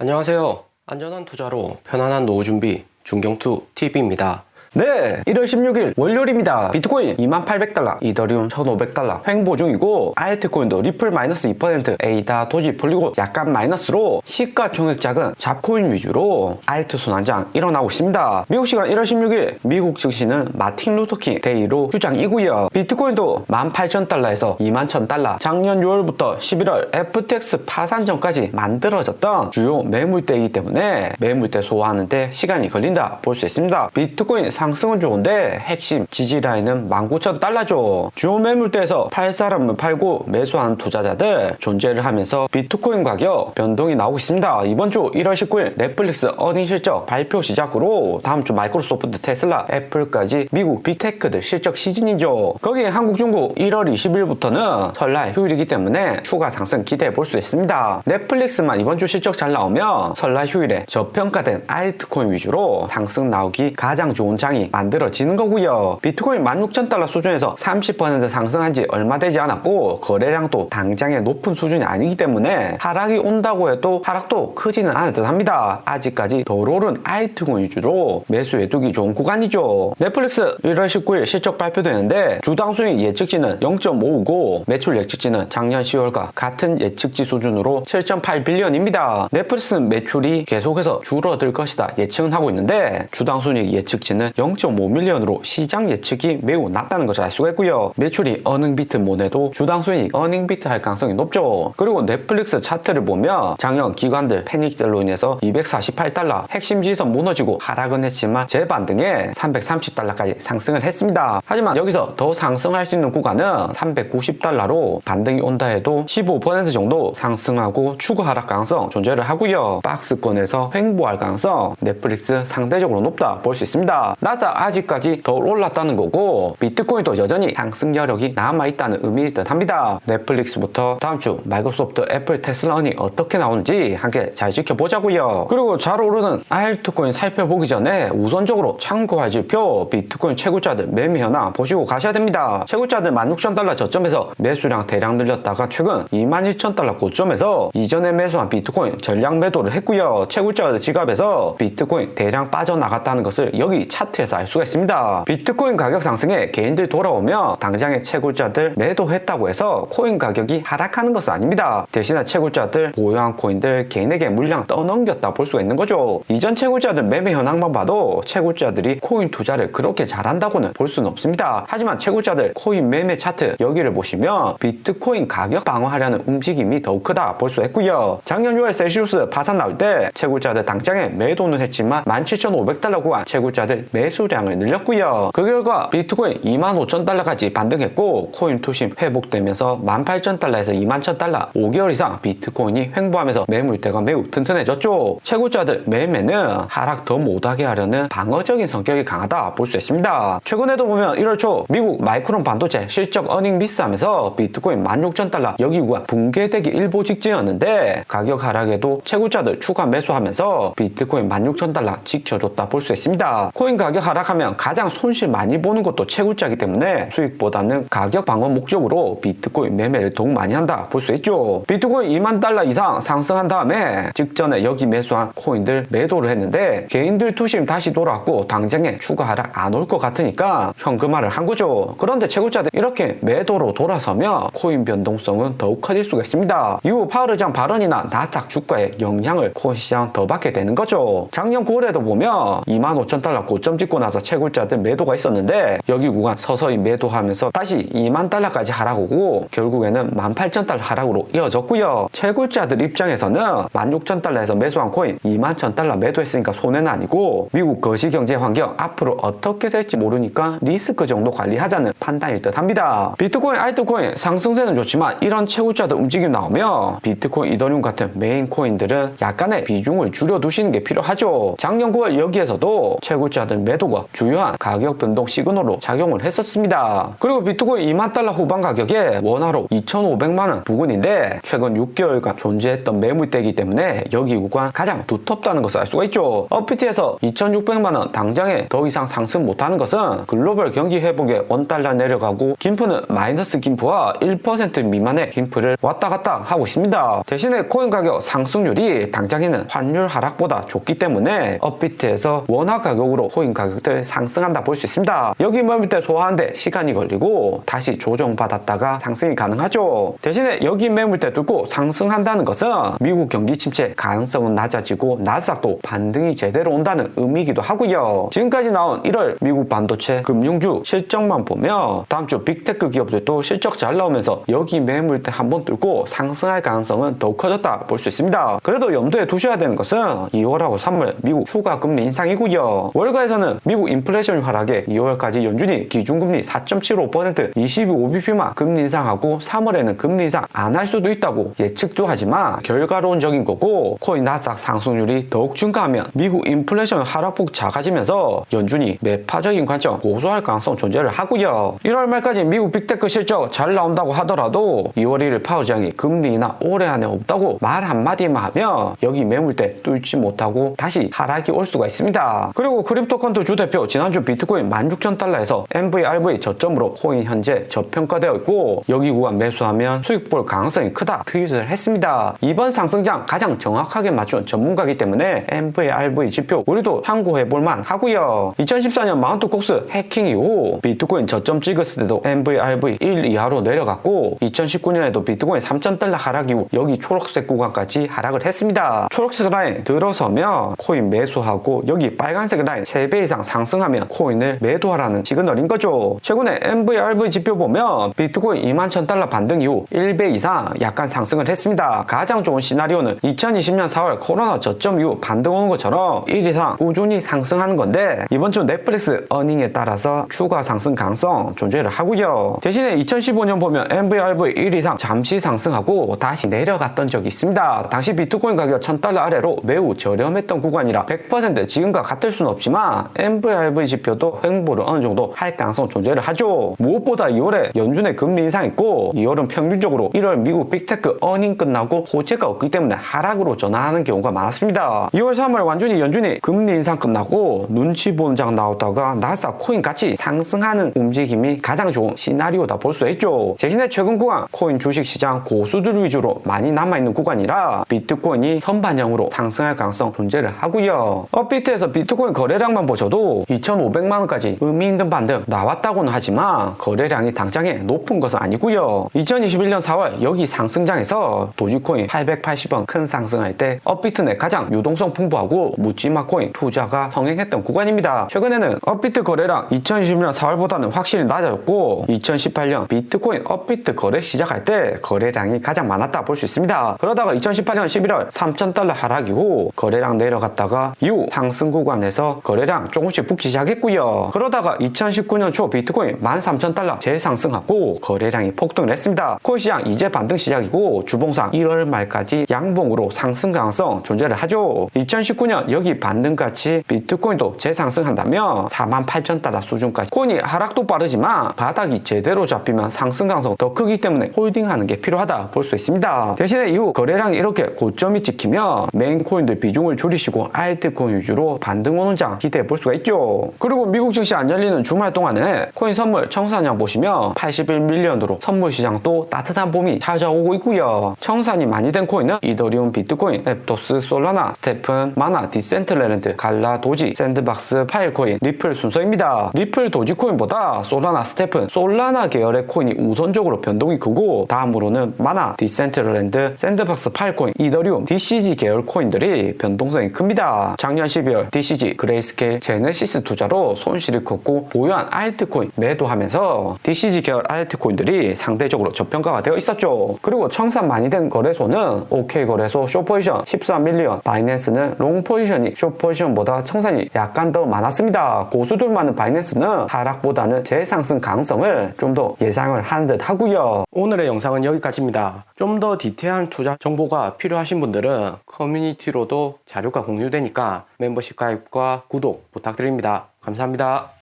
안녕하세요. 안전한 투자로 편안한 노후 준비 중경투 TV입니다. 네, 1월 16일 월요일입니다. 비트코인 2800달러, 이더리움 1500달러 횡보 중이고, 알트코인도 리플 마이너스 2%, 에이다, 도지, 폴리곤 약간 마이너스로 시가총액작은 잡코인 위주로 알트 순환장 일어나고 있습니다. 미국 시간 1월 16일 미국 증시는 마틴 루터킹 데이로 휴장이고요. 비트코인도 18,000달러에서 21,000달러, 작년 6월부터 11월 FTX 파산 전까지 만들어졌던 주요 매물대이기 때문에 매물대 소화하는데 시간이 걸린다 볼 수 있습니다. 비트코인 상승은 좋은데 핵심 지지라인은 19,000달러죠. 주요 매물대에서 팔 사람은 팔고 매수하는 투자자들 존재를 하면서 비트코인 가격 변동이 나오고 있습니다. 이번 주 1월 19일 넷플릭스 어닝 실적 발표 시작으로 다음 주 마이크로소프트, 테슬라, 애플까지 미국 빅테크들 실적 시즌이죠. 거기에 한국, 중국 1월 20일부터는 설날 휴일이기 때문에 추가 상승 기대해 볼 수 있습니다. 넷플릭스만 이번 주 실적 잘 나오면 설날 휴일에 저평가된 알트코인 위주로 상승 나오기 가장 좋은 장이 만들어지는 거고요. 비트코인 16,000달러 수준에서 30% 상승한 지 얼마 되지 않았고, 거래량도 당장의 높은 수준이 아니기 때문에 하락이 온다고 해도 하락도 크지는 않을 듯 합니다. 아직까지 덜 오른 알트코인 위주로 매수해두기 좋은 구간이죠. 넷플릭스 1월 19일 실적 발표되는데 주당 수익 예측치는 0.5고 매출 예측치는 작년 10월과 같은 예측치 수준으로 7.8빌리언입니다. 넷플릭스는 매출이 계속해서 줄어들 것이다 예측은 하고 있는데, 주당 수익 예측치는 0.5밀리언으로 시장 예측이 매우 낮다는 것을 알 수가 있고요. 매출이 어닝비트 못해도 주당 수익 어닝비트 할 가능성이 높죠. 그리고 넷플릭스 차트를 보면 작년 기관들 패닉셀로 인해서 248달러 핵심 지선 무너지고 하락은 했지만 재반등에 330달러까지 상승을 했습니다. 하지만 여기서 더 상승할 수 있는 구간은 390달러로 반등이 온다 해도 15% 정도 상승하고 추가 하락 가능성 존재를 하고요. 박스권에서 횡보할 가능성 넷플릭스 상대적으로 높다 볼 수 있습니다. 나스닥 아직까지 더 올랐다는 거고, 비트코인도 여전히 상승 여력이 남아있다는 의미일 듯 합니다. 넷플릭스부터 다음 주 마이크로소프트, 애플, 테슬라 어닝 어떻게 나오는지 함께 잘 지켜보자고요. 그리고 잘 오르는 알트코인 살펴보기 전에 우선적으로 참고할 지표 비트코인 채굴자들 매매 현황 보시고 가셔야 됩니다. 채굴자들 16,000달러 저점에서 매수량 대량 늘렸다가 최근 21,000달러 고점에서 이전에 매수한 비트코인 전량 매도를 했고요. 채굴자들 지갑에서 비트코인 대량 빠져나갔다는 것을 여기 차트에서 알 수가 있습니다. 비트코인 가격 상승에 개인들 돌아오면 당장의 채굴자들 매도했다고 해서 코인 가격이 하락하는 것은 아닙니다. 대신에 채굴자들 보유한 코인들 개인에게 물량 떠넘겼다 볼 수가 있는 거죠. 이전 채굴자들 매매 현황만 봐도 채굴자들이 코인 투자를 그렇게 잘한다고는 볼 수는 없습니다. 하지만 채굴자들 코인 매매 차트 여기를 보시면 비트코인 가격 방어하려는 움직임이 더욱 크다 볼 수 있고요. 작년 6월 셀시우스 파산 나올 때 채굴자들 당장에 매도는 했지만 17,500달러 구간 채굴자들 매수량을 늘렸고요. 그 결과 비트코인 25,000달러까지 반등했고, 코인 투심 회복되면서 18,000달러에서 21,000달러 5개월 이상 비트코인이 횡보하면서 매물대가 매우 튼튼해졌죠. 채굴자들 매매는 하락 더 못하게 하려는 방어적인 성격이 강하다 볼 수 있습니다. 최근에도 보면 1월 초 미국 마이크론 반도체 실적 어닝 미스하면서 비트코인 16,000달러 여기 구간 붕괴되기 일보 직전이었는데, 가격 하락에도 채굴자들 추가 매수하면서 비트코인 16,000달러 지켜줬다 볼 수 있습니다. 코인 가격 하락하면 가장 손실 많이 보는 것도 채굴자이기 때문에 수익보다는 가격 방어 목적으로 비트코인 매매를 더욱 많이 한다 볼 수 있죠. 비트코인 2만 달러 이상 상승한 다음에 직전에 여기 매수한 코인들 매도를 했는데, 개인들 투심 다시 돌아왔고 당장에 추가 하락 안 올 것 같으니까 현금화를 한 거죠. 그런데 채굴자들 이렇게 매도로 돌아서면 코인 변동성은 더욱 커질 수가 있습니다. 이후 파월 의장 발언이나 나스닥 주가에 영향을 코인 시장 더 받게 되는 거죠. 작년 9월에도 보면 25,000달러 고점 찍고 나서 채굴자들 매도가 있었는데, 여기 구간 서서히 매도하면서 다시 2만 달러까지 하락오고 결국에는 18,000달러 하락으로 이어졌고요. 채굴자들 입장에서는 16,000달러에서 매수한 코인 21,000달러 매도했으니까 손해는 아니고, 미국 거시경제 환경 앞으로 어떻게 될지 모르니까 리스크 정도 관리하자는 판단일 듯 합니다. 비트코인, 알트코인 상승세는 좋지만 이런 채굴자들 움직임 나오면 비트코인, 이더리움 같은 메인 코인들은 약간의 비중을 줄여두시는 게 필요하죠. 작년 9월 여기에서도 채굴자들 매도가 주요한 가격 변동 시그널로 작용을 했었습니다. 그리고 비트코인 2만 달러 후반 가격에 원화로 2,500만원 부근인데 최근 6개월간 존재했던 매물대이기 때문에 여기 구간 가장 두텁다는 것을 알 수가 있죠. 업비트에서 2,600만원 당장에 더 이상 상승 못하는 것은 글로벌 경기 회복에 원달러 내려가고 김프는 마이너스 김프와 1% 미만의 김프를 왔다 갔다 하고 있습니다. 대신에 코인 가격 상승률이 당장에는 환율 하락보다 좋기 때문에 업비트에서 원화 가격으로 코인 가격들 상승한다 볼 수 있습니다. 여기 매물대 소화하는데 시간이 걸리고 다시 조정받았다가 상승이 가능하죠. 대신에 여기 매물대 뚫고 상승한다는 것은 미국 경기 침체 가능성은 낮아지고 나스닥도 반등이 제대로 온다는 의미이기도 하고요. 지금까지 나온 1월 미국 반도체 금융주 실적만 보면 다음 주 빅테크 기업들도 실적 잘 나오면서 여기 매물대 한번 뚫고 상승할 가능성은 더욱 커졌다 볼 수 있습니다. 그래도 염두에 두셔야 되는 것은 2월하고 3월 미국 추가 금리 인상이고요. 월가에서는 미국 인플레이션 하락에 2월까지 연준이 기준금리 4.75% 25bp만 금리 인상하고 3월에는 금리 인상 안 할 수도 있다고 예측도 하지만 결과론적인 거고 코인 나스닥 상승률이 더욱 증가하면 미국 인플레이션 하락폭 작아지면서 연준이 매파적인 관점 고소할 가능성 존재를 하고요. 1월 말까지 미국 빅테크 실적 잘 나온다고 하더라도 2월 1일 파우장이 금리 인하 올해 안에 없다고 말 한마디만 하면 여기 매물대 뚫지 못하고 다시 하락이 올 수가 있습니다. 그리고 크립토컨트 주대표 지난주 비트코인 16,000달러에서 MVRV 저점으로 코인 현재 저평가되어 있고 여기 구간 매수하면 수익 볼 가능성이 크다 트윗을 했습니다. 이번 상승장 가장 정확하게 맞춘 전문가이기 때문에 MVRV 지표 우리도 참고해볼만 하고요. 2014년 마운트 콕스 해킹 이후 비트코인 저점 찍었을 때도 MVRV 1 이하로 내려갔고 2019년에도 비트코인 3,000달러 하락 이후 여기 초록색 구간까지 하락을 했습니다. 초록색 라인 들어서면 코인 매수하고 여기 빨간색 라인 3배 이상 상승하면 코인을 매도하라는 시그널인 거죠. 최근에 MVRV 지표 보면 비트코인 21,000달러 반등 이후 1배 이상 약간 상승을 했습니다. 가장 좋은 시나리오는 2020년 4월 코로나 저점 이후 반등 오는 것처럼 1 이상 꾸준히 상승하는 건데 이번 주 넷플릭스 어닝에 따라서 추가 상승 가능성 존재를 하고요. 대신에 2015년 보면 MVRV 1 이상 잠시 상승하고 다시 내려갔던 적이 있습니다. 당시 비트코인 가격 1,000달러 아래로 매우 저렴했던 구간이라 100% 지금과 같을 수는 없지만 MVRV 지표도 횡보를 어느 정도 할 가능성 존재를 하죠. 무엇보다 2월에 연준의 금리 인상 있고 2월은 평균적으로 1월 미국 빅테크 어닝 끝나고 호재가 없기 때문에 하락으로 전환하는 경우가 많았습니다. 2월 3월 완전히 연준이 금리 인상 끝나고 눈치 보는 장 나오다가 나스닥 코인 같이 상승하는 움직임이 가장 좋은 시나리오다 볼 수 있죠. 대신에 최근 구간 코인 주식시장 고수들 위주로 많이 남아있는 구간이라 비트코인이 선반영으로 상승할 가능성 존재를 하고요. 업비트에서 비트코인 거래량만 보셔도 2,500만원까지 의미 있는 반등 나왔다고는 하지만 거래량이 당장에 높은 것은 아니고요. 2021년 4월 여기 상승장에서 도지코인 880원 큰 상승할 때 업비트 내 가장 유동성 풍부하고 묻지마 코인 투자가 성행했던 구간입니다. 최근에는 업비트 거래량 2020년 4월보다는 확실히 낮아졌고 2018년 비트코인 업비트 거래 시작할 때 거래량이 가장 많았다 볼 수 있습니다. 그러다가 2018년 11월 3,000달러 하락이고 거래량 내려갔다가 이후 상승 구간에서 거래량 조금씩 붙기 시작했고요. 그러다가 2019년 초 비트코인 13,000달러 재상승하고 거래량이 폭등을 했습니다. 코인 시장 이제 반등 시작이고 주봉상 1월 말까지 양봉으로 상승 가능성 존재를 하죠. 2019년 여기 반등같이 비트코인도 재상승한다면 48,000달러 수준까지 코인이 하락도 빠르지만 바닥이 제대로 잡히면 상승 가능성 더 크기 때문에 홀딩하는 게 필요하다 볼 수 있습니다. 대신에 이후 거래량이 이렇게 고점이 찍히면 메인 코인들 비중을 줄이시고 알트코인 위주로 반등 오는 장 기대해 볼 수가 있죠. 그리고 미국 증시 안 열리는 주말 동안에 코인 선물 청산량 보시면 81밀리언으로 선물 시장도 따뜻한 봄이 찾아오고 있고요. 청산이 많이 된 코인은 이더리움, 비트코인, 앱토스, 솔라나, 스테픈, 마나, 디센트럴랜드, 갈라, 도지, 샌드박스, 파일코인, 리플 순서입니다. 리플, 도지코인보다 솔라나, 스테픈, 솔라나 계열의 코인이 우선적으로 변동이 크고 다음으로는 마나, 디센트럴랜드, 샌드박스, 파일코인, 이더리움, DCG 계열 코인들이 변동성이 큽니다. 작년 12월 DCG, 그레이스케일, 제네시스 투자로 손실이 컸고 보유한 알트코인 매도하면서 DCG 계열 알트코인들이 상대적으로 저평가가 되어 있었죠. 그리고 청산 많이 된 거래소는 OK거래소, 쇼포지션 14밀리언, 바이낸스는 롱포지션이 쇼포지션보다 청산이 약간 더 많았습니다. 고수들 많은 바이낸스는 하락보다는 재상승 가능성을 좀 더 예상을 하는 듯 하고요. 오늘의 영상은 여기까지입니다. 좀 더 디테일한 투자 정보가 필요하신 분들은 커뮤니티로도 자료가 공유되니까 멤버십 가입과 구독 부탁드립니다. 감사합니다.